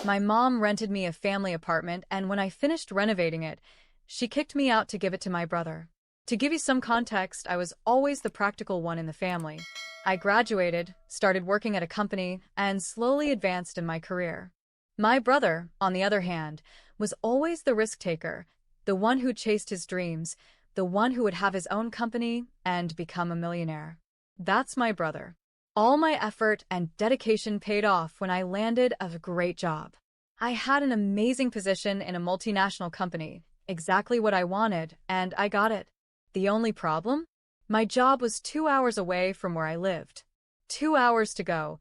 My mom rented me a family apartment, and when I finished renovating it, she kicked me out to give it to my brother. To give you some context, I was always the practical one in the family. I graduated, started working at a company, and slowly advanced in my career. My brother, on the other hand, was always the risk taker, the one who chased his dreams, the one who would have his own company and become a millionaire. That's my brother. All my effort and dedication paid off when I landed a great job. I had an amazing position in a multinational company, exactly what I wanted, and I got it. The only problem? My job was 2 hours away from where I lived. 2 hours to go,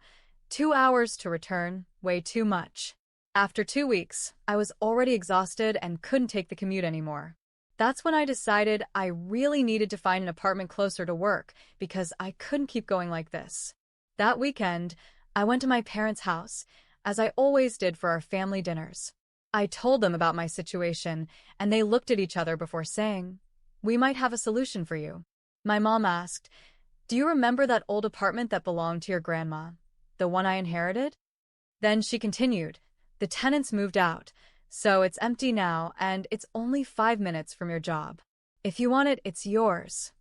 2 hours to return, way too much. After 2 weeks, I was already exhausted and couldn't take the commute anymore. That's when I decided I really needed to find an apartment closer to work because I couldn't keep going like this. That weekend, I went to my parents' house, as I always did for our family dinners. I told them about my situation, and they looked at each other before saying, "We might have a solution for you." My mom asked, "Do you remember that old apartment that belonged to your grandma, the one I inherited?" Then she continued, "The tenants moved out, so it's empty now, and it's only 5 minutes from your job. If you want it, it's yours."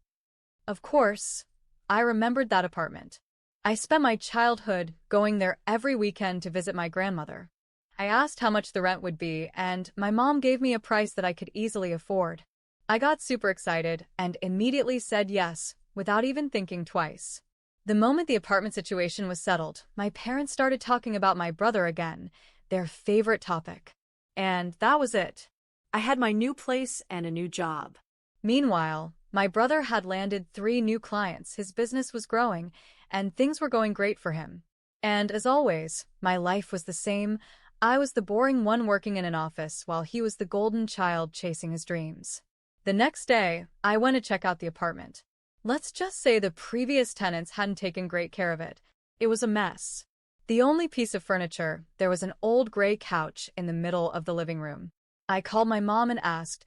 Of course, I remembered that apartment. I spent my childhood going there every weekend to visit my grandmother. I asked how much the rent would be, and my mom gave me a price that I could easily afford. I got super excited and immediately said yes, without even thinking twice. The moment the apartment situation was settled, my parents started talking about my brother again, their favorite topic. And that was it. I had my new place and a new job. Meanwhile, my brother had landed 3 new clients, his business was growing, and things were going great for him. And as always, my life was the same. I was the boring one working in an office while he was the golden child chasing his dreams. The next day, I went to check out the apartment. Let's just say the previous tenants hadn't taken great care of it. It was a mess. The only piece of furniture, there was an old gray couch in the middle of the living room. I called my mom and asked,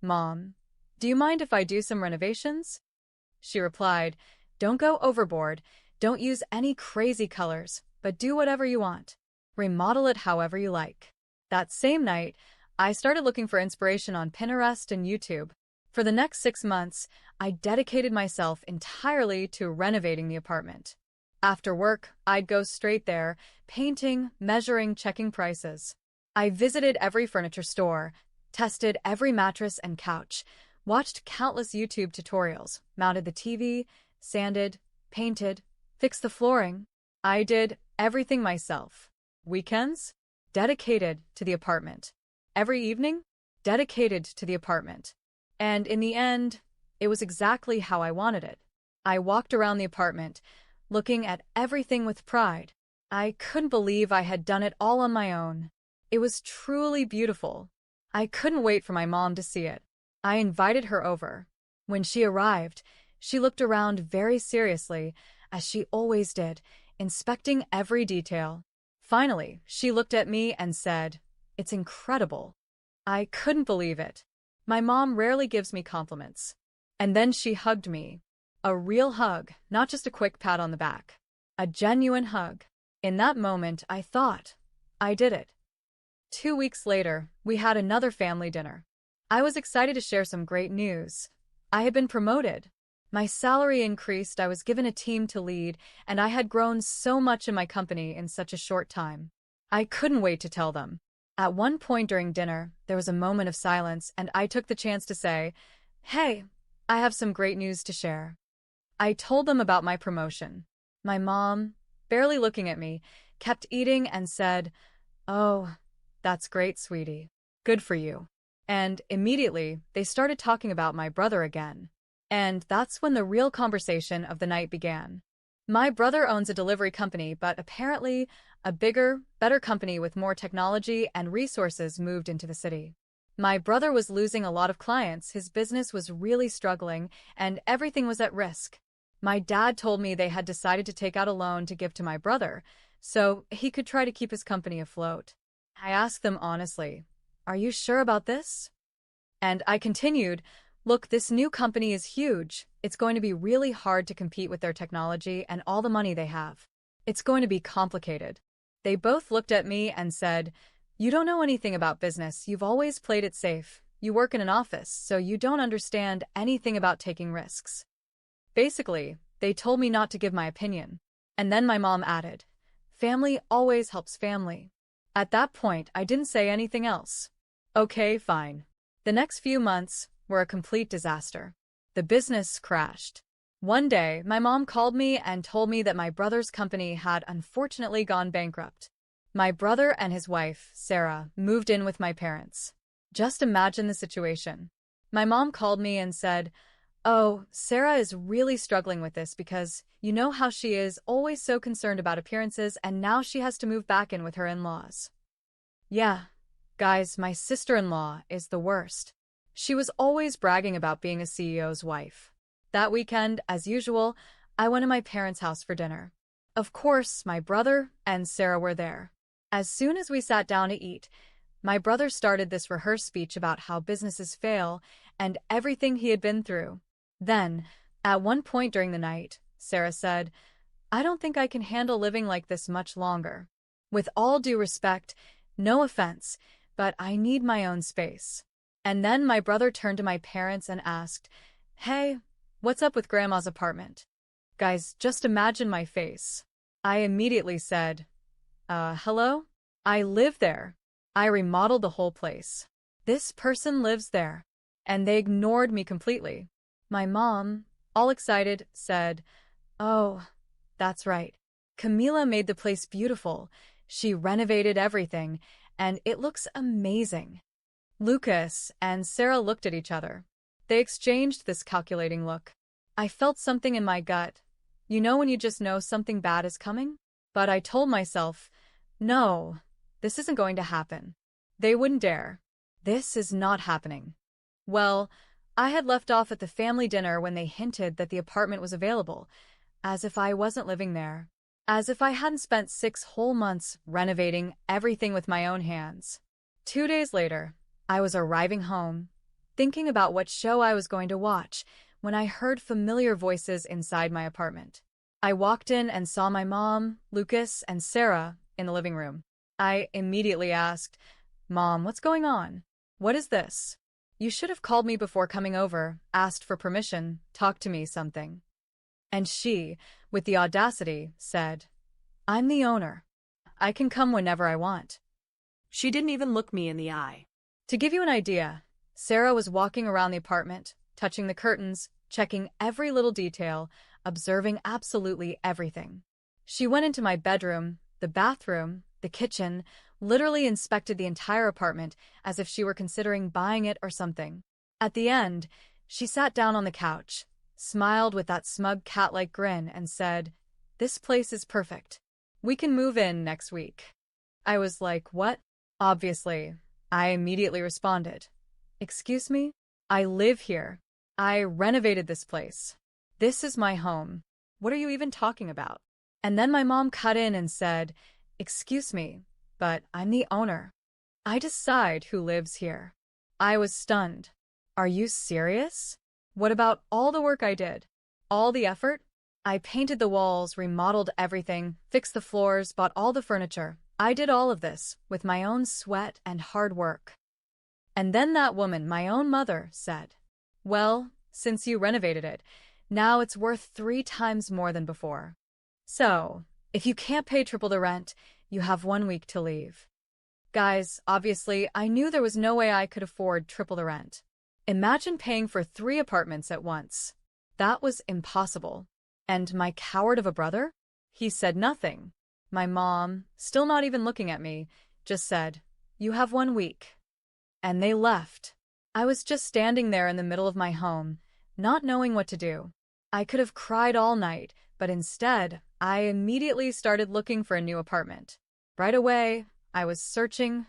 "Mom, do you mind if I do some renovations?" She replied, "Don't go overboard, don't use any crazy colors, but do whatever you want. Remodel it however you like." That same night, I started looking for inspiration on Pinterest and YouTube. For the next 6 months, I dedicated myself entirely to renovating the apartment. After work, I'd go straight there, painting, measuring, checking prices. I visited every furniture store, tested every mattress and couch, watched countless YouTube tutorials, mounted the TV, sanded, painted, fixed the flooring. I did everything myself. Weekends? Dedicated to the apartment. Every evening? Dedicated to the apartment. And in the end, it was exactly how I wanted it. I walked around the apartment, looking at everything with pride. I couldn't believe I had done it all on my own. It was truly beautiful. I couldn't wait for my mom to see it. I invited her over. When she arrived, she looked around very seriously, as she always did, inspecting every detail. Finally, she looked at me and said, "It's incredible." I couldn't believe it. My mom rarely gives me compliments. And then she hugged me. A real hug, not just a quick pat on the back. A genuine hug. In that moment, I thought, I did it. 2 weeks later, we had another family dinner. I was excited to share some great news. I had been promoted. My salary increased, I was given a team to lead, and I had grown so much in my company in such a short time. I couldn't wait to tell them. At one point during dinner, there was a moment of silence, and I took the chance to say, "Hey, I have some great news to share." I told them about my promotion. My mom, barely looking at me, kept eating and said, "Oh, that's great, sweetie. Good for you." And immediately, they started talking about my brother again. And that's when the real conversation of the night began. My brother owns a delivery company, but apparently a bigger, better company with more technology and resources moved into the city. My brother was losing a lot of clients, his business was really struggling, and everything was at risk. My dad told me they had decided to take out a loan to give to my brother, so he could try to keep his company afloat. I asked them honestly, "Are you sure about this?" And I continued, "Look, this new company is huge. It's going to be really hard to compete with their technology and all the money they have. It's going to be complicated. They both looked at me and said, "You don't know anything about business. You've always played it safe. You work in an office, so you don't understand anything about taking risks." Basically, they told me not to give my opinion. And then my mom added, "Family always helps family." At that point, I didn't say anything else. Okay, fine. The next few months were a complete disaster. The business crashed. One day, my mom called me and told me that my brother's company had unfortunately gone bankrupt. My brother and his wife, Sarah, moved in with my parents. Just imagine the situation. My mom called me and said, "Oh, Sarah is really struggling with this because you know how she is always so concerned about appearances, and now she has to move back in with her in-laws." Yeah, guys, my sister-in-law is the worst. She was always bragging about being a CEO's wife. That weekend, as usual, I went to my parents' house for dinner. Of course, my brother and Sarah were there. As soon as we sat down to eat, my brother started this rehearsed speech about how businesses fail and everything he had been through. Then, at one point during the night, Sarah said, "I don't think I can handle living like this much longer. With all due respect, no offense, but I need my own space." And then my brother turned to my parents and asked, "Hey, what's up with Grandma's apartment?" Guys, just imagine my face. I immediately said, hello? I live there. I remodeled the whole place. This person lives there." And they ignored me completely. My mom, all excited, said, "Oh, that's right. Camila made the place beautiful. She renovated everything, and it looks amazing." Lucas and Sarah looked at each other. They exchanged this calculating look. I felt something in my gut. You know when you just know something bad is coming? But I told myself, no, this isn't going to happen. They wouldn't dare. This is not happening. Well, I had left off at the family dinner when they hinted that the apartment was available, as if I wasn't living there. As if I hadn't spent 6 whole months renovating everything with my own hands. 2 days later, I was arriving home, thinking about what show I was going to watch, when I heard familiar voices inside my apartment. I walked in and saw my mom, Lucas, and Sarah in the living room. I immediately asked, "Mom, what's going on? What is this? You should have called me before coming over, asked for permission, talked to me something." And she, with the audacity, said, "I'm the owner. I can come whenever I want." She didn't even look me in the eye. To give you an idea, Sarah was walking around the apartment, touching the curtains, checking every little detail, observing absolutely everything. She went into my bedroom, the bathroom, the kitchen, literally inspected the entire apartment as if she were considering buying it or something. At the end, she sat down on the couch, smiled with that smug cat-like grin, and said, "This place is perfect. We can move in next week." I was like, "What?" Obviously, I immediately responded, "Excuse me? I live here. I renovated this place. This is my home. What are you even talking about?" And then my mom cut in and said, "Excuse me, but I'm the owner. I decide who lives here." I was stunned. Are you serious? What about all the work I did? All the effort? I painted the walls, remodeled everything, fixed the floors, bought all the furniture. I did all of this with my own sweat and hard work. And then that woman, my own mother, said, "Well, since you renovated it, now it's worth 3 times more than before. So, if you can't pay triple the rent, you have 1 week to leave." Guys, obviously, I knew there was no way I could afford triple the rent. Imagine paying for 3 apartments at once. That was impossible. And my coward of a brother? He said nothing. My mom, still not even looking at me, just said, "You have 1 week." And they left. I was just standing there in the middle of my home, not knowing what to do. I could have cried all night, but instead, I immediately started looking for a new apartment. Right away, I was searching.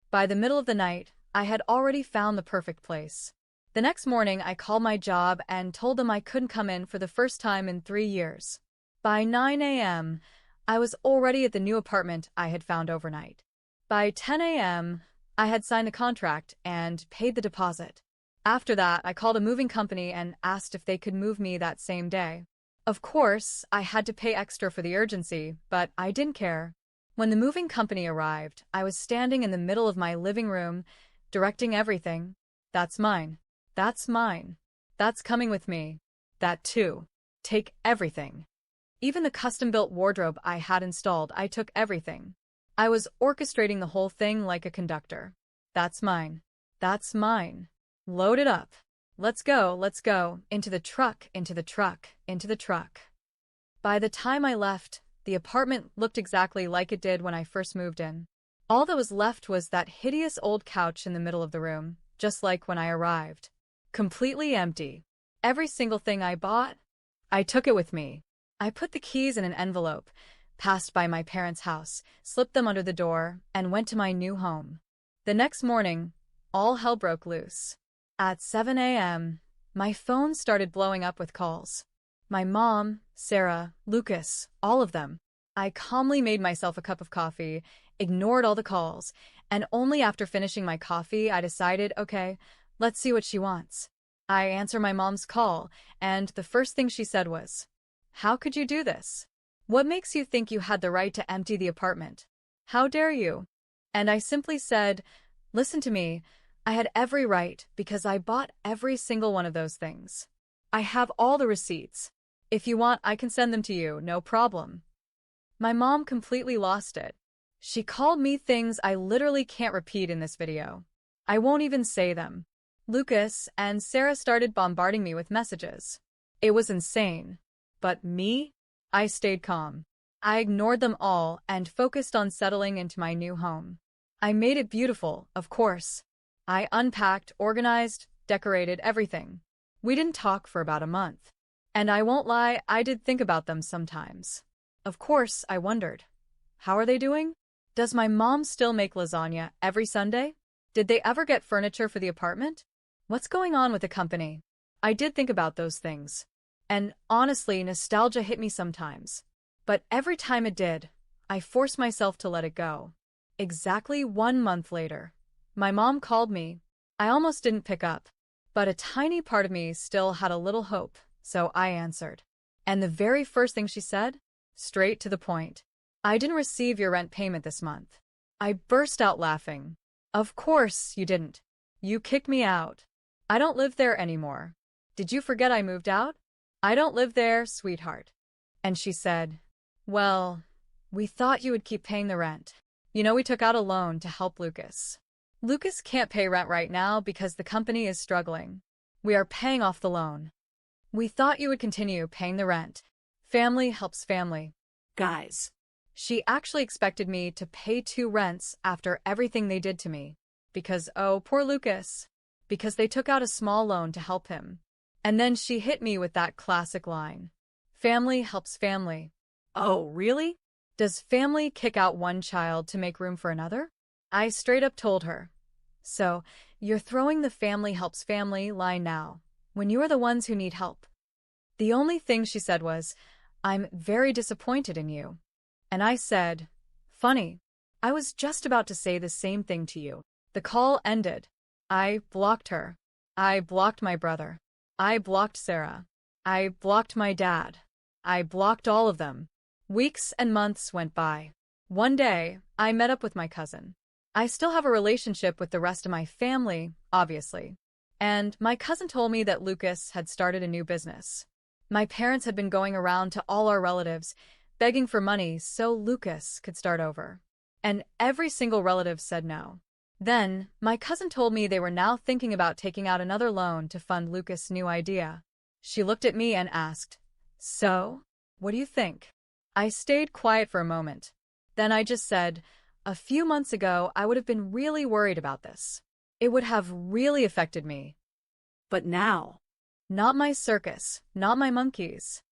By the middle of the night, I had already found the perfect place. The next morning, I called my job and told them I couldn't come in for the first time in 3 years. By 9 a.m., I was already at the new apartment I had found overnight. By 10 a.m., I had signed the contract and paid the deposit. After that, I called a moving company and asked if they could move me that same day. Of course, I had to pay extra for the urgency, but I didn't care. When the moving company arrived, I was standing in the middle of my living room, directing everything. That's mine. That's mine. That's coming with me. That too. Take everything. Even the custom-built wardrobe I had installed, I took everything. I was orchestrating the whole thing like a conductor. That's mine. That's mine. Load it up. Let's go, into the truck, into the truck, into the truck. By the time I left, the apartment looked exactly like it did when I first moved in. All that was left was that hideous old couch in the middle of the room, just like when I arrived. Completely empty. Every single thing I bought, I took it with me. I put the keys in an envelope, passed by my parents' house, slipped them under the door, and went to my new home. The next morning, all hell broke loose. At 7 a.m., my phone started blowing up with calls. My mom, Sarah, Lucas, all of them. I calmly made myself a cup of coffee, ignored all the calls, and only after finishing my coffee I decided, okay, let's see what she wants. I answer my mom's call, and the first thing she said was, "How could you do this? What makes you think you had the right to empty the apartment? How dare you?" And I simply said, "Listen to me. I had every right because I bought every single one of those things. I have all the receipts. If you want, I can send them to you, no problem." My mom completely lost it. She called me things I literally can't repeat in this video. I won't even say them. Lucas and Sarah started bombarding me with messages. It was insane. But me? I stayed calm. I ignored them all and focused on settling into my new home. I made it beautiful, of course. I unpacked, organized, decorated everything. We didn't talk for about a month. And I won't lie, I did think about them sometimes. Of course, I wondered. How are they doing? Does my mom still make lasagna every Sunday? Did they ever get furniture for the apartment? What's going on with the company? I did think about those things. And honestly, nostalgia hit me sometimes. But every time it did, I forced myself to let it go. Exactly 1 month later, my mom called me. I almost didn't pick up, but a tiny part of me still had a little hope, so I answered. And the very first thing she said? Straight to the point. "I didn't receive your rent payment this month." I burst out laughing. "Of course you didn't. You kicked me out. I don't live there anymore. Did you forget I moved out? I don't live there, sweetheart." And she said, "Well, we thought you would keep paying the rent. You know, we took out a loan to help Lucas. Lucas can't pay rent right now because the company is struggling. We are paying off the loan. We thought you would continue paying the rent. Family helps family." Guys. She actually expected me to pay 2 rents after everything they did to me. Because, oh, poor Lucas. Because they took out a small loan to help him. And then she hit me with that classic line. Family helps family. Oh, really? Does family kick out one child to make room for another? I straight up told her. So, you're throwing the family helps family line now, when you are the ones who need help. The only thing she said was, "I'm very disappointed in you." And I said, "Funny. I was just about to say the same thing to you." The call ended. I blocked her. I blocked my brother. I blocked Sarah. I blocked my dad. I blocked all of them. Weeks and months went by. One day, I met up with my cousin. I still have a relationship with the rest of my family, obviously. And my cousin told me that Lucas had started a new business. My parents had been going around to all our relatives, begging for money so Lucas could start over. And every single relative said no. Then, my cousin told me they were now thinking about taking out another loan to fund Lucas' new idea. She looked at me and asked, "So, what do you think?" I stayed quiet for a moment. Then I just said, "A few months ago, I would have been really worried about this. It would have really affected me. But now, Not my circus, not my monkeys."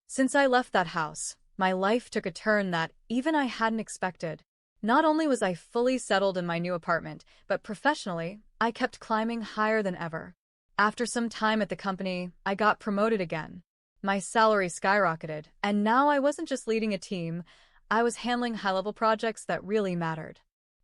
Since I left that house, my life took a turn that even I hadn't expected. Not only was I fully settled in my new apartment, but professionally, I kept climbing higher than ever. After some time at the company, I got promoted again. My salary skyrocketed, and now I wasn't just leading a team, I was handling high-level projects that really mattered.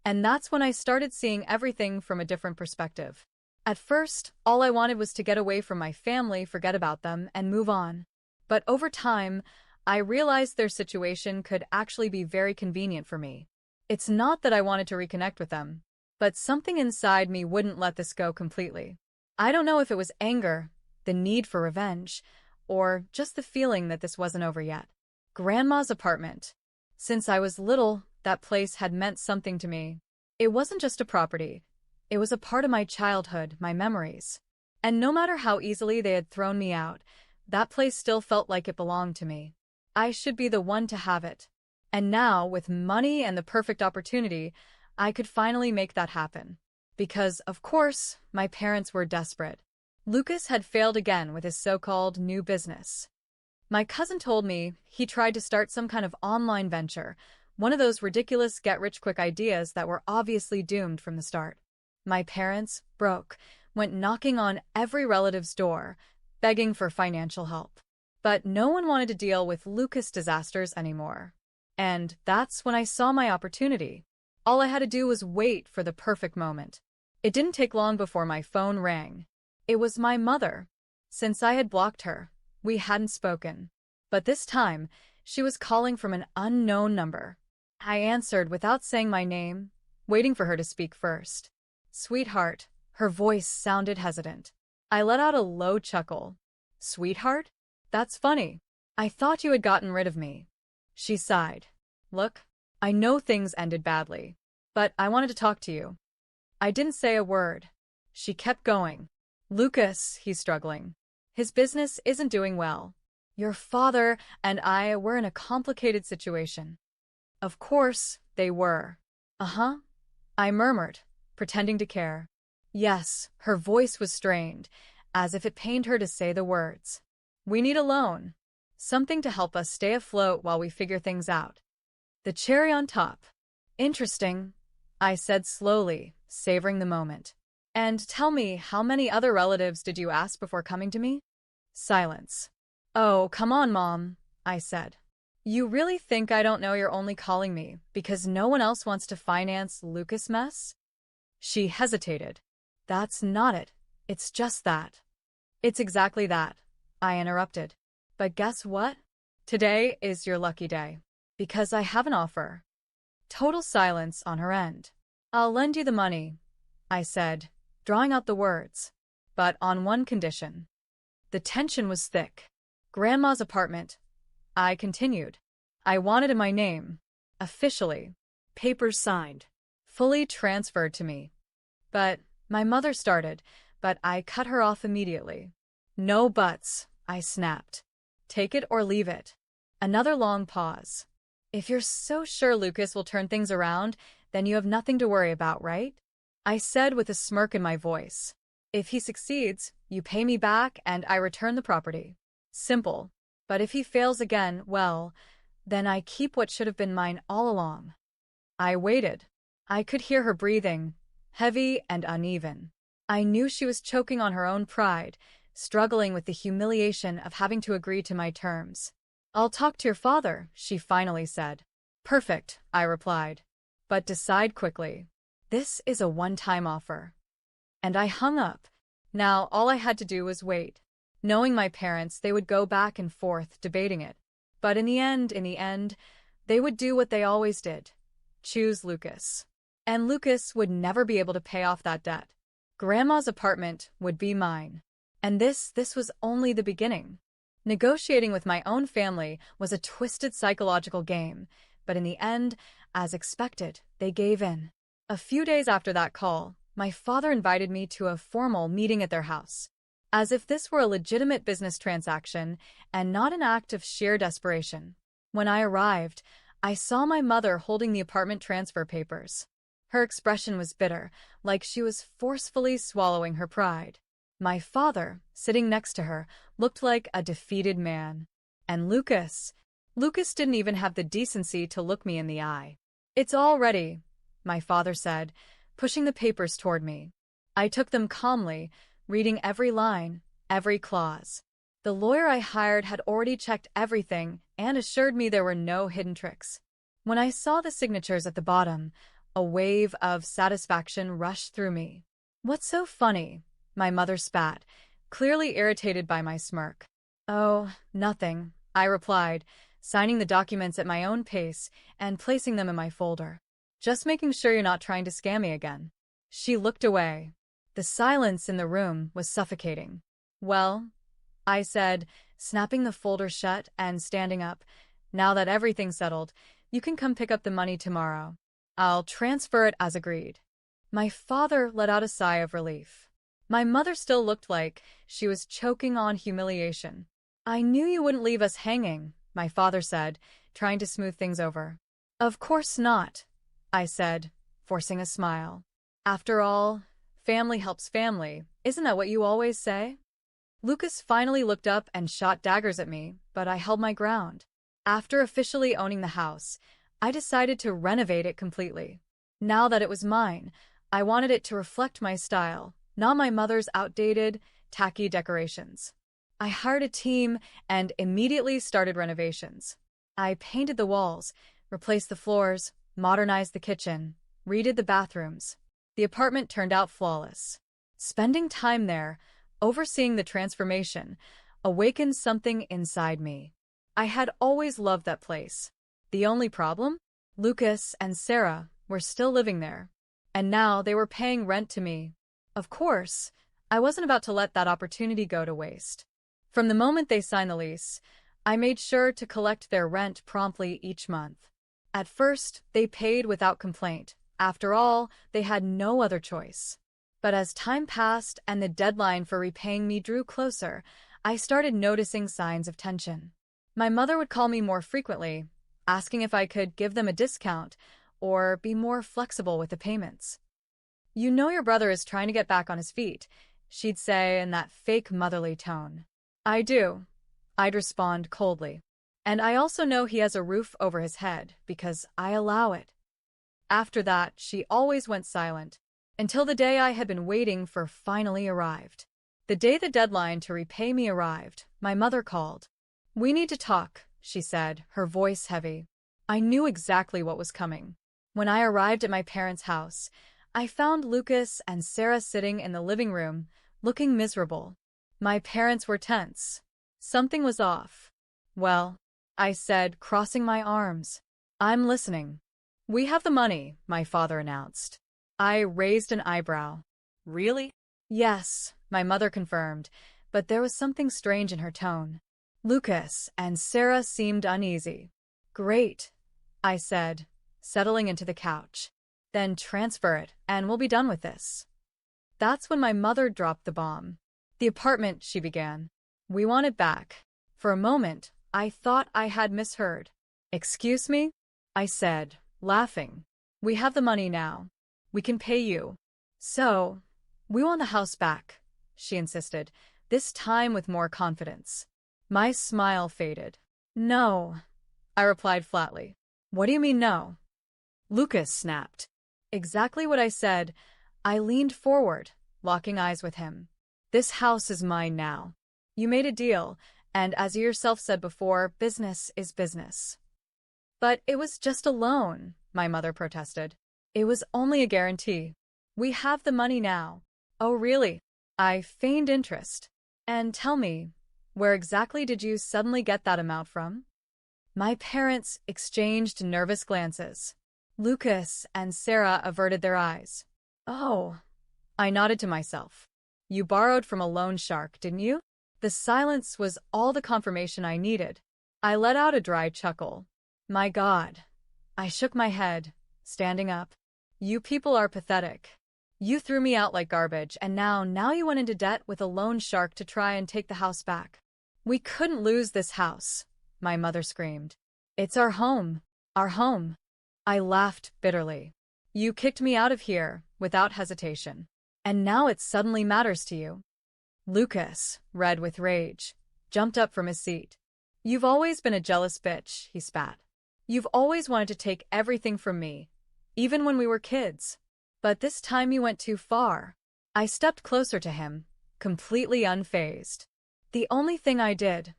And that's when I started seeing everything from a different perspective. At first, all I wanted was to get away from my family, forget about them, and move on. But over time, I realized their situation could actually be very convenient for me. It's not that I wanted to reconnect with them, but something inside me wouldn't let this go completely. I don't know if it was anger, the need for revenge, or just the feeling that this wasn't over yet. Grandma's apartment. Since I was little, that place had meant something to me. It wasn't just a property. It was a part of my childhood, my memories. And no matter how easily they had thrown me out, that place still felt like it belonged to me. I should be the one to have it. And now, with money and the perfect opportunity, I could finally make that happen. Because, of course, my parents were desperate. Lucas had failed again with his so-called new business. My cousin told me he tried to start some kind of online venture, one of those ridiculous get-rich-quick ideas that were obviously doomed from the start. My parents, broke, went knocking on every relative's door, begging for financial help. But no one wanted to deal with Lucas disasters anymore. And that's when I saw my opportunity. All I had to do was wait for the perfect moment. It didn't take long before my phone rang. It was my mother. Since I had blocked her, we hadn't spoken. But this time, she was calling from an unknown number. I answered without saying my name, waiting for her to speak first. Sweetheart, her voice sounded hesitant. I let out a low chuckle. Sweetheart? That's funny. I thought you had gotten rid of me. She sighed. Look, I know things ended badly, but I wanted to talk to you. I didn't say a word. She kept going. Lucas, he's struggling. His business isn't doing well. Your father and I were in a complicated situation. Of course, they were. Uh-huh, I murmured, pretending to care. Yes, her voice was strained, as if it pained her to say the words. We need a loan. Something to help us stay afloat while we figure things out. The cherry on top. Interesting, I said slowly, savoring the moment. And tell me, how many other relatives did you ask before coming to me? Silence. Oh, come on, Mom, I said. You really think I don't know you're only calling me because no one else wants to finance Lucas' mess? She hesitated. That's not it. It's just that. It's exactly that, I interrupted. But guess what? Today is your lucky day. Because I have an offer. Total silence on her end. I'll lend you the money, I said, drawing out the words. But on one condition. The tension was thick. Grandma's apartment. I continued. I wanted in my name. Officially. Papers signed. Fully transferred to me. But my mother started, but I cut her off immediately. No buts, I snapped. Take it or leave it. Another long pause. If you're so sure Lucas will turn things around, then you have nothing to worry about, right? I said with a smirk in my voice. If he succeeds, you pay me back and I return the property. Simple. But if he fails again, well, then I keep what should have been mine all along. I waited. I could hear her breathing, heavy and uneven. I knew she was choking on her own pride, struggling with the humiliation of having to agree to my terms. I'll talk to your father, she finally said. Perfect, I replied. But decide quickly. This is a one-time offer. And I hung up. Now all I had to do was wait. Knowing my parents, they would go back and forth, debating it. But in the end, they would do what they always did. Choose Lucas. And Lucas would never be able to pay off that debt. Grandma's apartment would be mine. And this was only the beginning. Negotiating with my own family was a twisted psychological game, but in the end, as expected, they gave in. A few days after that call, my father invited me to a formal meeting at their house, as if this were a legitimate business transaction and not an act of sheer desperation. When I arrived, I saw my mother holding the apartment transfer papers. Her expression was bitter, like she was forcefully swallowing her pride. My father, sitting next to her, looked like a defeated man. And Lucas didn't even have the decency to look me in the eye. It's all ready, my father said, pushing the papers toward me. I took them calmly, reading every line, every clause. The lawyer I hired had already checked everything and assured me there were no hidden tricks. When I saw the signatures at the bottom, a wave of satisfaction rushed through me. What's so funny? My mother spat, clearly irritated by my smirk. Oh, nothing, I replied, signing the documents at my own pace and placing them in my folder. Just making sure you're not trying to scam me again. She looked away. The silence in the room was suffocating. Well, I said, snapping the folder shut and standing up. Now that everything's settled, you can come pick up the money tomorrow. I'll transfer it as agreed. My father let out a sigh of relief. My mother still looked like she was choking on humiliation. I knew you wouldn't leave us hanging, my father said, trying to smooth things over. Of course not, I said, forcing a smile. After all, family helps family, isn't that what you always say? Lucas finally looked up and shot daggers at me, but I held my ground. After officially owning the house, I decided to renovate it completely. Now that it was mine, I wanted it to reflect my style, not my mother's outdated, tacky decorations. I hired a team and immediately started renovations. I painted the walls, replaced the floors, modernized the kitchen, redid the bathrooms. The apartment turned out flawless. Spending time there, overseeing the transformation, awakened something inside me. I had always loved that place. The only problem? Lucas and Sarah were still living there, and now they were paying rent to me. Of course, I wasn't about to let that opportunity go to waste. From the moment they signed the lease, I made sure to collect their rent promptly each month. At first, they paid without complaint. After all, they had no other choice. But as time passed and the deadline for repaying me drew closer, I started noticing signs of tension. My mother would call me more frequently, asking if I could give them a discount or be more flexible with the payments. "You know your brother is trying to get back on his feet," she'd say in that fake motherly tone. "I do," I'd respond coldly. "And I also know he has a roof over his head because I allow it." After that, she always went silent, until the day I had been waiting for finally arrived. The day the deadline to repay me arrived, my mother called. "We need to talk," she said, her voice heavy. I knew exactly what was coming. When I arrived at my parents' house, I found Lucas and Sarah sitting in the living room, looking miserable. My parents were tense. Something was off. "Well," I said, crossing my arms. "I'm listening." "We have the money," my father announced. I raised an eyebrow. Really? "Yes," my mother confirmed, but there was something strange in her tone. Lucas and Sarah seemed uneasy. "Great," I said, settling into the couch. "Then transfer it, and we'll be done with this." That's when my mother dropped the bomb. "The apartment," she began. "We want it back." For a moment, I thought I had misheard. "Excuse me?" I said, laughing. "We have the money now. We can pay you." "So, we want the house back," she insisted, this time with more confidence. My smile faded. "No," I replied flatly. "What do you mean no?" Lucas snapped. Exactly what I said. I leaned forward, locking eyes with him. "This house is mine now. You made a deal, and as you yourself said before, business is business." "But it was just a loan," my mother protested. "It was only a guarantee. We have the money now." "Oh, really?" I feigned interest. "And tell me, where exactly did you suddenly get that amount from?" My parents exchanged nervous glances. Lucas and Sarah averted their eyes. "Oh," I nodded to myself. "You borrowed from a loan shark, didn't you?" The silence was all the confirmation I needed. I let out a dry chuckle. "My God." I shook my head, standing up. "You people are pathetic. You threw me out like garbage, and now you went into debt with a loan shark to try and take the house back." "We couldn't lose this house," my mother screamed. "It's our home. Our home." I laughed bitterly. "You kicked me out of here, without hesitation. And now it suddenly matters to you." Lucas, red with rage, jumped up from his seat. "You've always been a jealous bitch," he spat. "You've always wanted to take everything from me, even when we were kids. But this time you went too far." I stepped closer to him, completely unfazed. "The only thing I did,"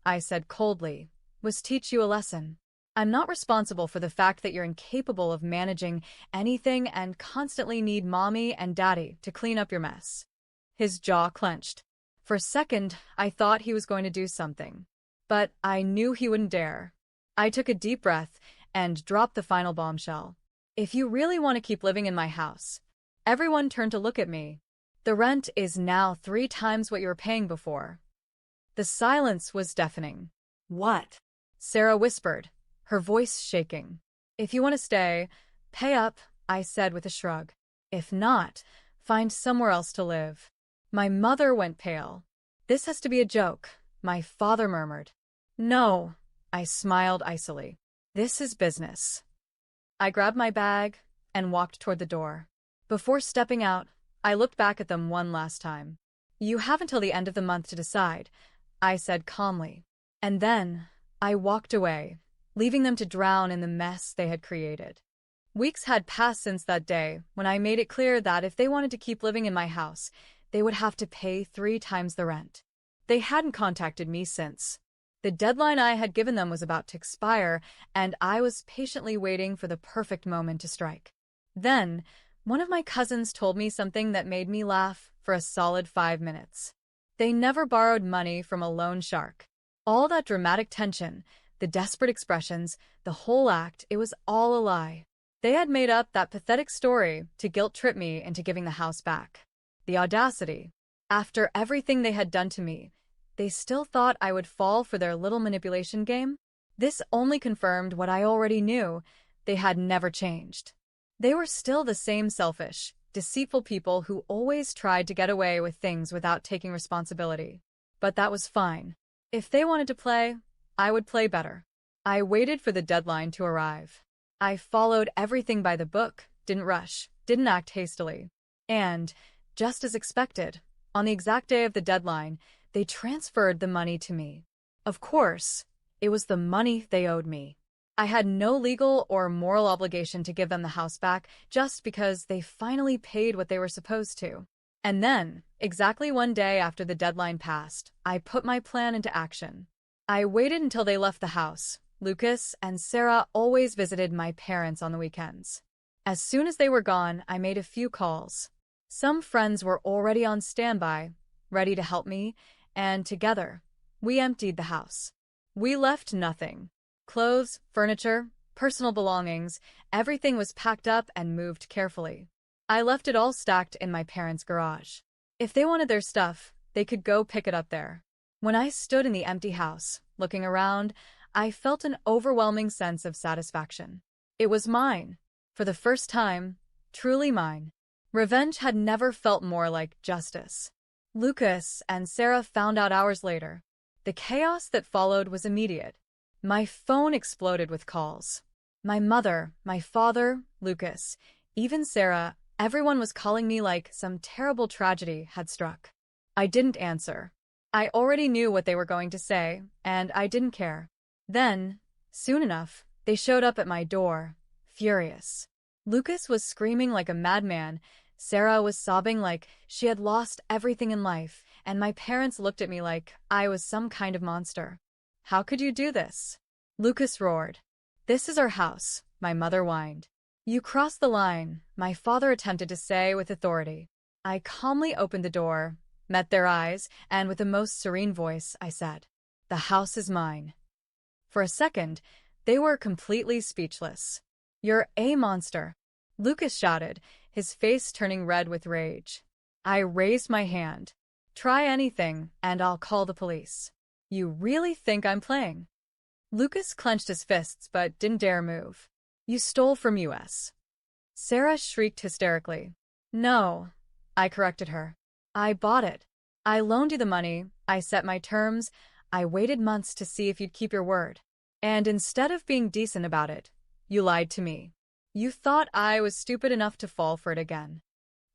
I said coldly, "was teach you a lesson. I'm not responsible for the fact that you're incapable of managing anything and constantly need mommy and daddy to clean up your mess." His jaw clenched. For a second, I thought he was going to do something. But I knew he wouldn't dare. I took a deep breath and dropped the final bombshell. If you really want to keep living in my house. Everyone turned to look at me. The rent is now 3 times what you were paying before. The silence was deafening. What? Sarah whispered, her voice shaking. If you want to stay, pay up, I said with a shrug. If not, find somewhere else to live. My mother went pale. This has to be a joke, my father murmured. No, I smiled icily. This is business. I grabbed my bag and walked toward the door. Before stepping out, I looked back at them one last time. You have until the end of the month to decide, I said calmly. And then I walked away, leaving them to drown in the mess they had created. Weeks had passed since that day when I made it clear that if they wanted to keep living in my house, they would have to pay 3 times the rent. They hadn't contacted me since. The deadline I had given them was about to expire, and I was patiently waiting for the perfect moment to strike. Then, one of my cousins told me something that made me laugh for a solid 5 minutes. They never borrowed money from a loan shark. All that dramatic tension, the desperate expressions, the whole act, it was all a lie. They had made up that pathetic story to guilt-trip me into giving the house back. The audacity. After everything they had done to me, they still thought I would fall for their little manipulation game? This only confirmed what I already knew. They had never changed. They were still the same selfish, deceitful people who always tried to get away with things without taking responsibility. But that was fine. If they wanted to play, I would play better. I waited for the deadline to arrive. I followed everything by the book, didn't rush, didn't act hastily. And, just as expected, on the exact day of the deadline, they transferred the money to me. Of course, it was the money they owed me. I had no legal or moral obligation to give them the house back just because they finally paid what they were supposed to. And then, exactly 1 day after the deadline passed, I put my plan into action. I waited until they left the house. Lucas and Sarah always visited my parents on the weekends. As soon as they were gone, I made a few calls. Some friends were already on standby, ready to help me, and together, we emptied the house. We left nothing. Clothes, furniture, personal belongings, everything was packed up and moved carefully. I left it all stacked in my parents' garage. If they wanted their stuff, they could go pick it up there. When I stood in the empty house, looking around, I felt an overwhelming sense of satisfaction. It was mine. For the first time, truly mine. Revenge had never felt more like justice. Lucas and Sarah found out hours later. The chaos that followed was immediate. My phone exploded with calls. My mother, my father, Lucas, even Sarah, everyone was calling me like some terrible tragedy had struck. I didn't answer. I already knew what they were going to say, and I didn't care. Then, soon enough, they showed up at my door, furious. Lucas was screaming like a madman. Sarah was sobbing like she had lost everything in life, and my parents looked at me like I was some kind of monster. How could you do this? Lucas roared. This is our house, my mother whined. You crossed the line, my father attempted to say with authority. I calmly opened the door, met their eyes, and with a most serene voice, I said, "The house is mine." For a second, they were completely speechless. You're a monster, Lucas shouted, his face turning red with rage. I raised my hand. Try anything, and I'll call the police. You really think I'm playing? Lucas clenched his fists but didn't dare move. You stole from us. Sarah shrieked hysterically. No, I corrected her. I bought it. I loaned you the money, I set my terms, I waited months to see if you'd keep your word. And instead of being decent about it, you lied to me. You thought I was stupid enough to fall for it again.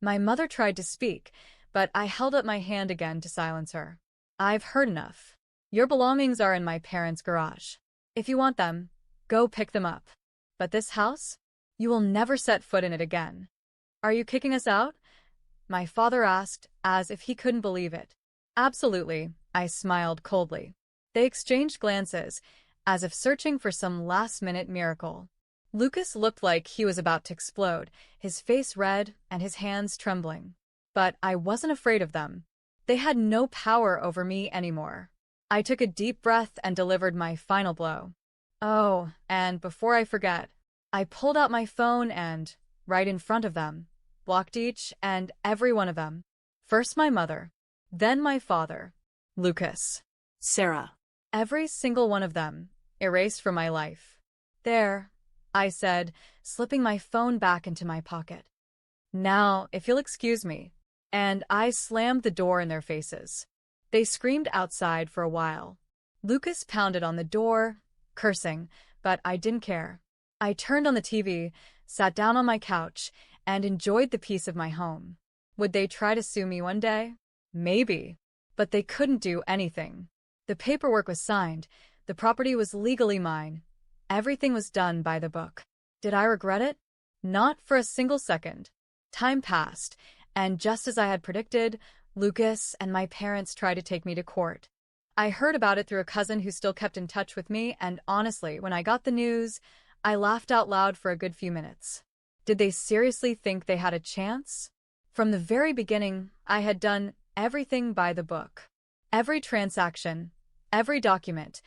My mother tried to speak, but I held up my hand again to silence her. I've heard enough. Your belongings are in my parents' garage. If you want them, go pick them up. But this house? You will never set foot in it again. Are you kicking us out? My father asked, as if he couldn't believe it. Absolutely, I smiled coldly. They exchanged glances, as if searching for some last-minute miracle. Lucas looked like he was about to explode, his face red and his hands trembling. But I wasn't afraid of them. They had no power over me anymore. I took a deep breath and delivered my final blow. Oh, and before I forget, I pulled out my phone and, right in front of them, blocked each and every one of them. First my mother, then my father, Lucas. Sarah. Every single one of them, erased from my life. There, I said, slipping my phone back into my pocket. Now, if you'll excuse me. And I slammed the door in their faces. They screamed outside for a while. Lucas pounded on the door, cursing, but I didn't care. I turned on the TV, sat down on my couch, and enjoyed the peace of my home. Would they try to sue me one day? Maybe. But they couldn't do anything. The paperwork was signed. The property was legally mine. Everything was done by the book. Did I regret it? Not for a single second. Time passed, and just as I had predicted, Lucas and my parents tried to take me to court. I heard about it through a cousin who still kept in touch with me, and honestly, when I got the news, I laughed out loud for a good few minutes. Did they seriously think they had a chance? From the very beginning, I had done everything by the book. Every transaction, every document,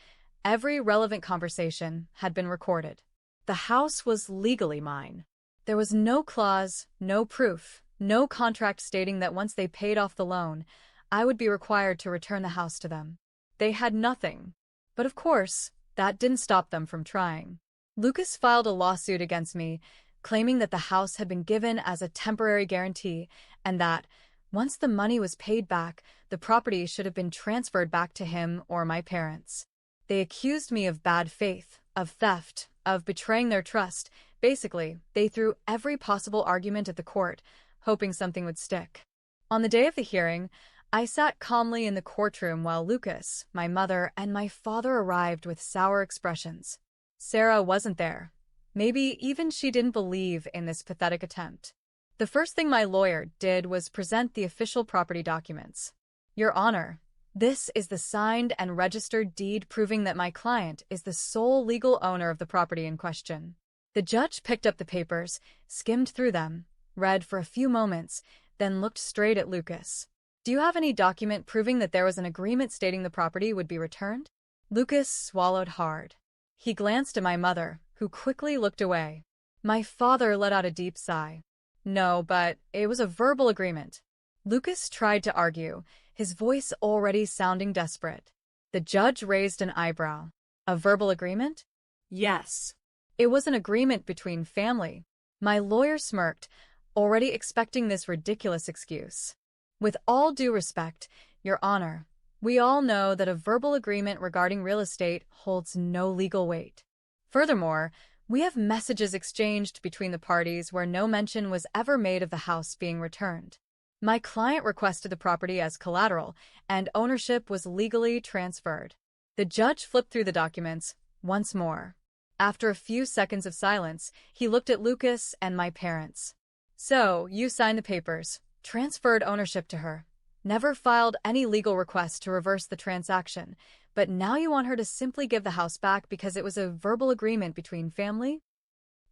every relevant conversation had been recorded. The house was legally mine. There was no clause, no proof, no contract stating that once they paid off the loan, I would be required to return the house to them. They had nothing. But of course, that didn't stop them from trying. Lucas filed a lawsuit against me, claiming that the house had been given as a temporary guarantee and that, once the money was paid back, the property should have been transferred back to him or my parents. They accused me of bad faith, of theft, of betraying their trust. Basically, they threw every possible argument at the court, hoping something would stick. On the day of the hearing, I sat calmly in the courtroom while Lucas, my mother, and my father arrived with sour expressions. Sarah wasn't there. Maybe even she didn't believe in this pathetic attempt. The first thing my lawyer did was present the official property documents. Your Honor, this is the signed and registered deed proving that my client is the sole legal owner of the property in question. The judge picked up the papers, skimmed through them, read for a few moments, then looked straight at Lucas. Do you have any document proving that there was an agreement stating the property would be returned? Lucas swallowed hard. He glanced at my mother, who quickly looked away. My father let out a deep sigh. No, but it was a verbal agreement. Lucas tried to argue, his voice already sounding desperate. The judge raised an eyebrow. A verbal agreement? Yes. It was an agreement between family. My lawyer smirked, already expecting this ridiculous excuse. With all due respect, Your Honor, we all know that a verbal agreement regarding real estate holds no legal weight. Furthermore, we have messages exchanged between the parties where no mention was ever made of the house being returned. My client requested the property as collateral, and ownership was legally transferred. The judge flipped through the documents once more. After a few seconds of silence, he looked at Lucas and my parents. So, you signed the papers, transferred ownership to her, never filed any legal request to reverse the transaction, but now you want her to simply give the house back because it was a verbal agreement between family?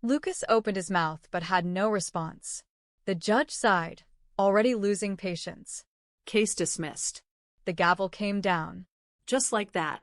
Lucas opened his mouth but had no response. The judge sighed, already losing patience. Case dismissed. The gavel came down. Just like that.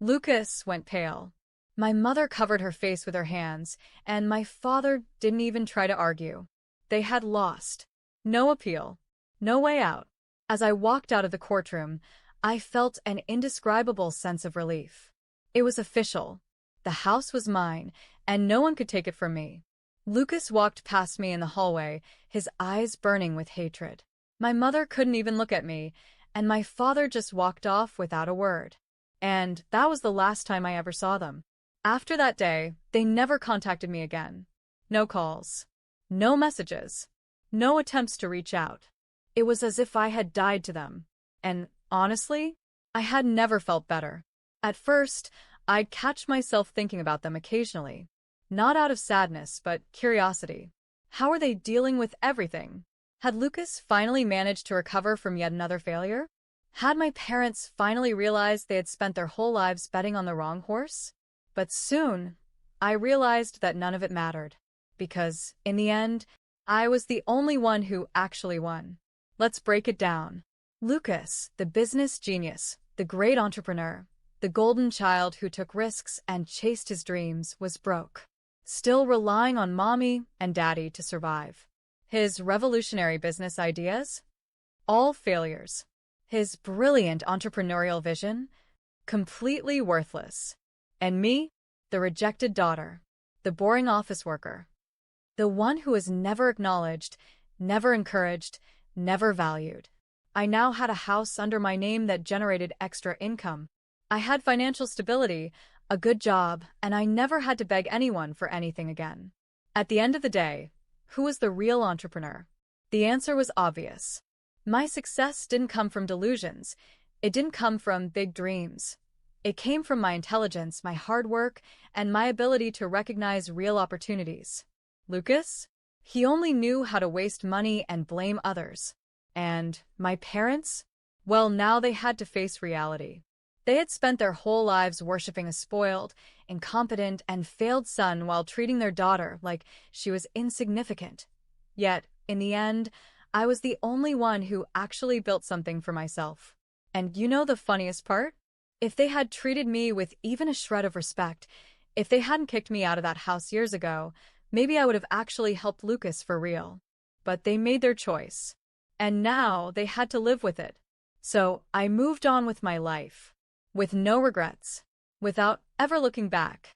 Lucas went pale. My mother covered her face with her hands, and my father didn't even try to argue. They had lost. No appeal. No way out. As I walked out of the courtroom, I felt an indescribable sense of relief. It was official. The house was mine, and no one could take it from me. Lucas walked past me in the hallway, his eyes burning with hatred. My mother couldn't even look at me, and my father just walked off without a word. And that was the last time I ever saw them. After that day, they never contacted me again. No calls. No messages. No attempts to reach out. It was as if I had died to them. And honestly, I had never felt better. At first, I'd catch myself thinking about them occasionally. Not out of sadness, but curiosity. How were they dealing with everything? Had Lucas finally managed to recover from yet another failure? Had my parents finally realized they had spent their whole lives betting on the wrong horse? But soon, I realized that none of it mattered. Because, in the end, I was the only one who actually won. Let's break it down. Lucas, the business genius, the great entrepreneur, the golden child who took risks and chased his dreams, was broke, still relying on mommy and daddy to survive. His revolutionary business ideas? All failures. His brilliant entrepreneurial vision? Completely worthless. And me? The rejected daughter. The boring office worker. The one who was never acknowledged, never encouraged, never valued. I now had a house under my name that generated extra income. I had financial stability, a good job, and I never had to beg anyone for anything again. At the end of the day, who was the real entrepreneur? The answer was obvious. My success didn't come from delusions. It didn't come from big dreams. It came from my intelligence, my hard work, and my ability to recognize real opportunities. Lucas? He only knew how to waste money and blame others. And my parents? Well, now they had to face reality. They had spent their whole lives worshiping a spoiled, incompetent, and failed son while treating their daughter like she was insignificant. Yet, in the end, I was the only one who actually built something for myself. And you know the funniest part? If they had treated me with even a shred of respect, if they hadn't kicked me out of that house years ago, maybe I would have actually helped Lucas for real. But they made their choice. And now they had to live with it. So I moved on with my life. With no regrets. Without ever looking back.